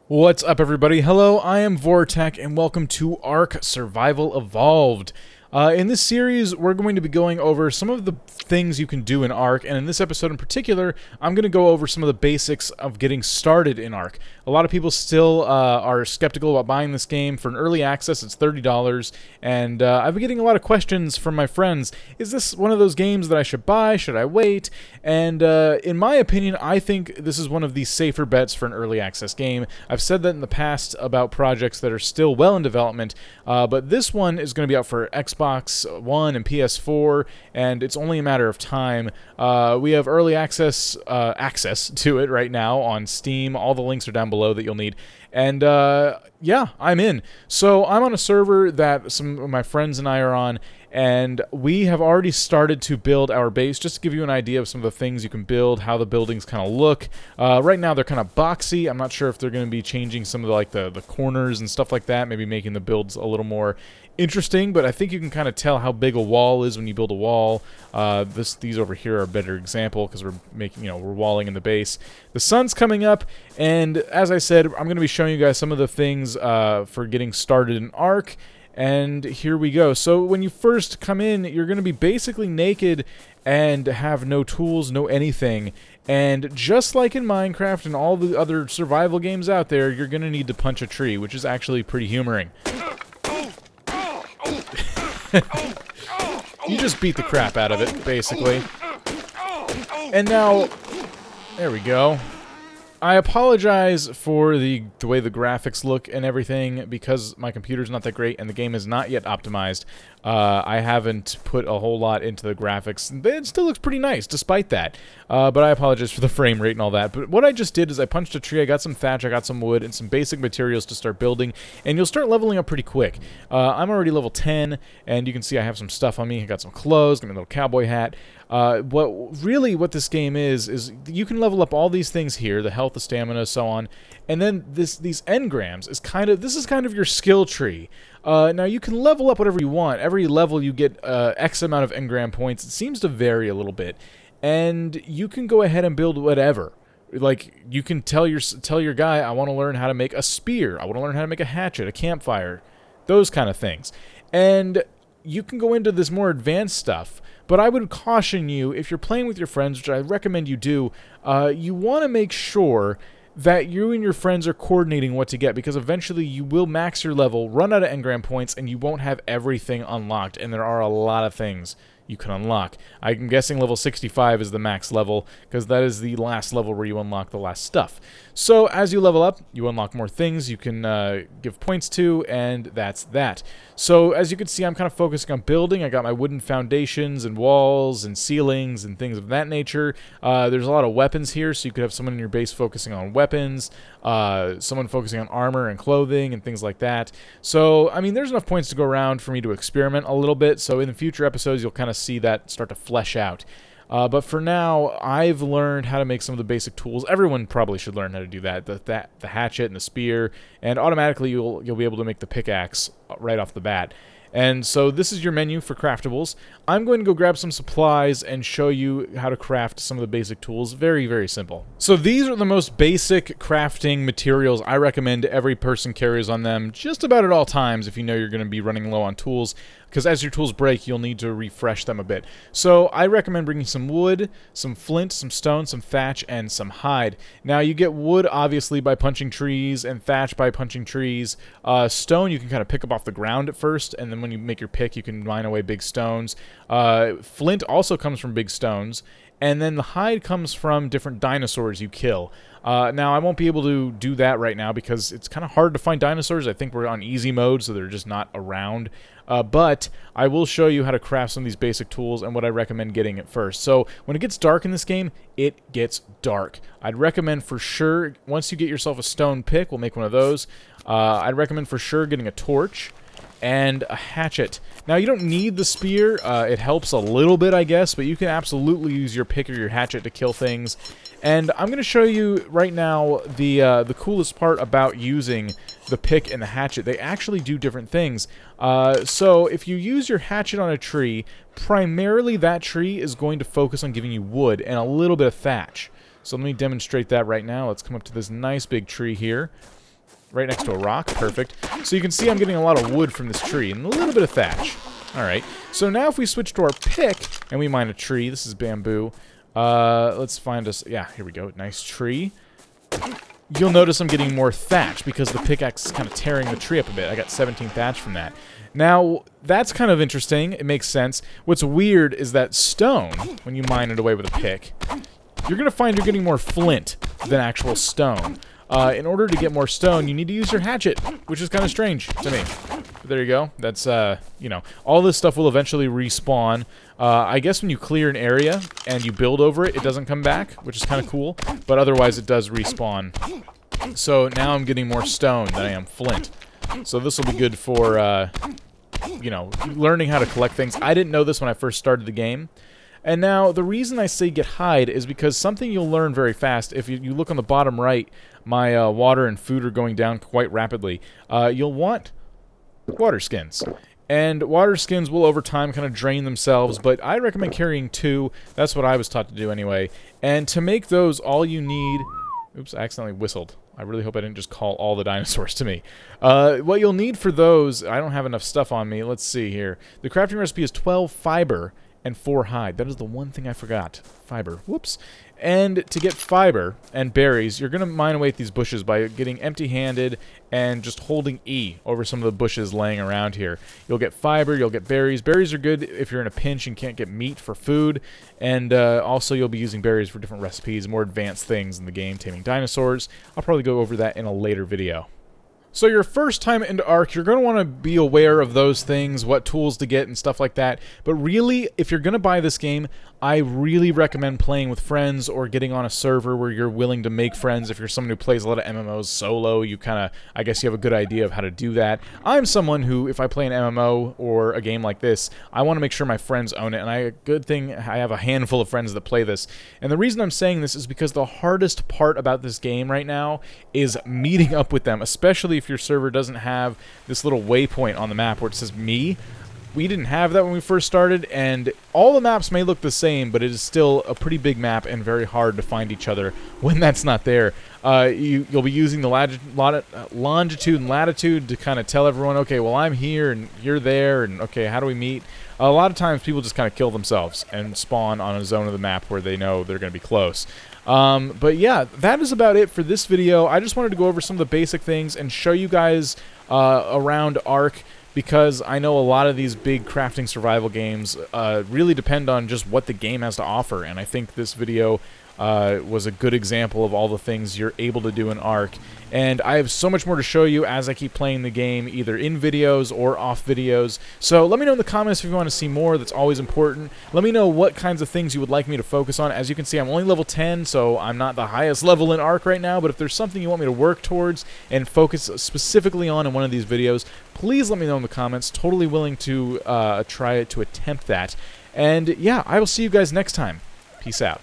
What's up, everybody? Hello, I am Vortac, and welcome to Ark Survival Evolved. In this series, we're going to be going over some of the things you can do in Ark, and in this episode in particular, I'm going to go over some of the basics of getting started in Ark. A lot of people still are skeptical about buying this game. For an early access, it's $30, and I've been getting a lot of questions from my friends. Is this one of those games that I should buy? Should I wait? And in my opinion, I think this is one of the safer bets for an early access game. I've said that in the past about projects that are still well in development, but this one is going to be out for Xbox One and PS4, and it's only a matter of time. We have early access to it right now on Steam. All the links are down below that you'll need. And yeah, I'm in. So I'm on a server that some of my friends and I are on, and we have already started to build our base. Just to give you an idea of some of the things you can build, how the buildings kind of look. Right now they're kind of boxy. I'm not sure if they're going to be changing some of the corners and stuff like that, maybe making the builds a little more interesting, but I think you can kind of tell how big a wall is when you build a wall. These over here are a better example because we're making, we're walling in the base. The sun's coming up, and as I said, I'm going to be showing you guys some of the things for getting started in Ark. And here we go. So when you first come in, you're going to be basically naked and have no tools, no anything. And just like in Minecraft and all the other survival games out there, you're going to need to punch a tree, which is actually pretty humoring. You just beat the crap out of it, basically. And now, there we go. I apologize for the way the graphics look and everything because my computer's not that great and the game is not yet optimized. I haven't put a whole lot into the graphics. It still looks pretty nice despite that. But I apologize for the frame rate and all that. But what I just did is I punched a tree, I got some thatch, I got some wood, and some basic materials to start building. And you'll start leveling up pretty quick. I'm already level 10, and you can see I have some stuff on me. I got some clothes, got my little cowboy hat. What this game is you can level up all these things here, the health, the stamina, so on, and then these engrams is kind of your skill tree. Now you can level up whatever you want. Every level you get X amount of engram points. It seems to vary a little bit, and you can go ahead and build whatever. Like, you can tell your guy, I want to learn how to make a spear, I want to learn how to make a hatchet, a campfire, those kind of things, and you can go into this more advanced stuff. But I would caution you, if you're playing with your friends, which I recommend you do, you want to make sure that you and your friends are coordinating what to get, because eventually you will max your level, run out of engram points, and you won't have everything unlocked, and there are a lot of things you can unlock. I'm guessing level 65 is the max level, because that is the last level where you unlock the last stuff. So as you level up, you unlock more things you can give points to, and that's that. So as you can see, I'm kind of focusing on building. I got my wooden foundations and walls and ceilings and things of that nature. There's a lot of weapons here, so you could have someone in your base focusing on weapons, someone focusing on armor and clothing and things like that. So, I mean, there's enough points to go around for me to experiment a little bit, so in the future episodes you'll kind of see that start to flesh out. But for now, I've learned how to make some of the basic tools. Everyone probably should learn how to do that. The hatchet and the spear, and automatically you'll be able to make the pickaxe right off the bat. And so this is your menu for craftables. I'm going to go grab some supplies and show you how to craft some of the basic tools. Very, very simple. So these are the most basic crafting materials I recommend every person carries on them just about at all times if you know you're going to be running low on tools, because as your tools break, you'll need to refresh them a bit. So I recommend bringing some wood, some flint, some stone, some thatch, and some hide. Now you get wood obviously by punching trees, and thatch by punching trees. Stone you can kind of pick up off the ground at first, and then when you make your pick, you can mine away big stones. Flint also comes from big stones, and then the hide comes from different dinosaurs you kill. Now, I won't be able to do that right now because it's kind of hard to find dinosaurs. I think we're on easy mode, so they're just not around. But I will show you how to craft some of these basic tools and what I recommend getting at first. So when it gets dark in this game, it gets dark. I'd recommend for sure, once you get yourself a stone pick, we'll make one of those. I'd recommend for sure getting a torch and a hatchet. Now, you don't need the spear. It helps a little bit, I guess, but you can absolutely use your pick or your hatchet to kill things. And I'm going to show you right now the coolest part about using the pick and the hatchet. They actually do different things. So if you use your hatchet on a tree, primarily that tree is going to focus on giving you wood and a little bit of thatch. So let me demonstrate that right now. Let's come up to this nice big tree here. right next to a rock. Perfect. So you can see I'm getting a lot of wood from this tree and a little bit of thatch. Alright, so now if we switch to our pick and we mine a tree, this is bamboo. Let's find us, yeah, here we go, nice tree. You'll notice I'm getting more thatch because the pickaxe is kind of tearing the tree up a bit. I got 17 thatch from that. Now, that's kind of interesting. It makes sense. What's weird is that stone, when you mine it away with a pick, you're going to find you're getting more flint than actual stone. In order to get more stone, you need to use your hatchet, which is kind of strange to me. But there you go. That's, you know, all this stuff will eventually respawn. I guess when you clear an area and you build over it, it doesn't come back, which is kind of cool. But otherwise, it does respawn. So now I'm getting more stone than I am flint. So this will be good for, you know, learning how to collect things. I didn't know this when I first started the game. And now, the reason I say get hide is because something you'll learn very fast, if you look on the bottom right, my water and food are going down quite rapidly. You'll want water skins. And water skins will over time kind of drain themselves, but I recommend carrying 2. That's what I was taught to do anyway. And to make those, all you need... Oops, I accidentally whistled. I really hope I didn't just call all the dinosaurs to me. What you'll need for those... I don't have enough stuff on me. Let's see here. The crafting recipe is 12 fiber and 4 hide. That is the one thing I forgot. Fiber. Whoops. And to get fiber and berries, you're going to mine away at these bushes by getting empty-handed and just holding E over some of the bushes laying around here. You'll get fiber, you'll get berries. Berries are good if you're in a pinch and can't get meat for food. And also you'll be using berries for different recipes, more advanced things in the game, taming dinosaurs. I'll probably go over that in a later video. So your first time into Ark, you're going to want to be aware of those things, what tools to get and stuff like that. But really, if you're going to buy this game, I really recommend playing with friends or getting on a server where you're willing to make friends. If you're someone who plays a lot of MMOs solo, you kind of, I guess you have a good idea of how to do that. I'm someone who, if I play an MMO or a game like this, I want to make sure my friends own it. And good thing I have a handful of friends that play this. And the reason I'm saying this is because the hardest part about this game right now is meeting up with them, especially if your server doesn't have this little waypoint on the map where it says me. We didn't have that when we first started, and all the maps may look the same, but it is still a pretty big map and very hard to find each other when that's not there. You'll be using the longitude and latitude to kind of tell everyone, okay, well, I'm here and you're there, and okay, how do we meet? A lot of times people just kind of kill themselves and spawn on a zone of the map where they know they're going to be close. But yeah, that is about it for this video. I just wanted to go over some of the basic things and show you guys around Ark, because I know a lot of these big crafting survival games really depend on just what the game has to offer, and I think this video was a good example of all the things you're able to do in Ark. And I have so much more to show you as I keep playing the game, either in videos or off videos. So let me know in the comments if you want to see more. That's always important. Let me know what kinds of things you would like me to focus on. As you can see, I'm only level 10, so I'm not the highest level in Ark right now, but if there's something you want me to work towards and focus specifically on in one of these videos, please let me know in the comments. Totally willing to try to attempt that. And yeah, I will see you guys next time. Peace out.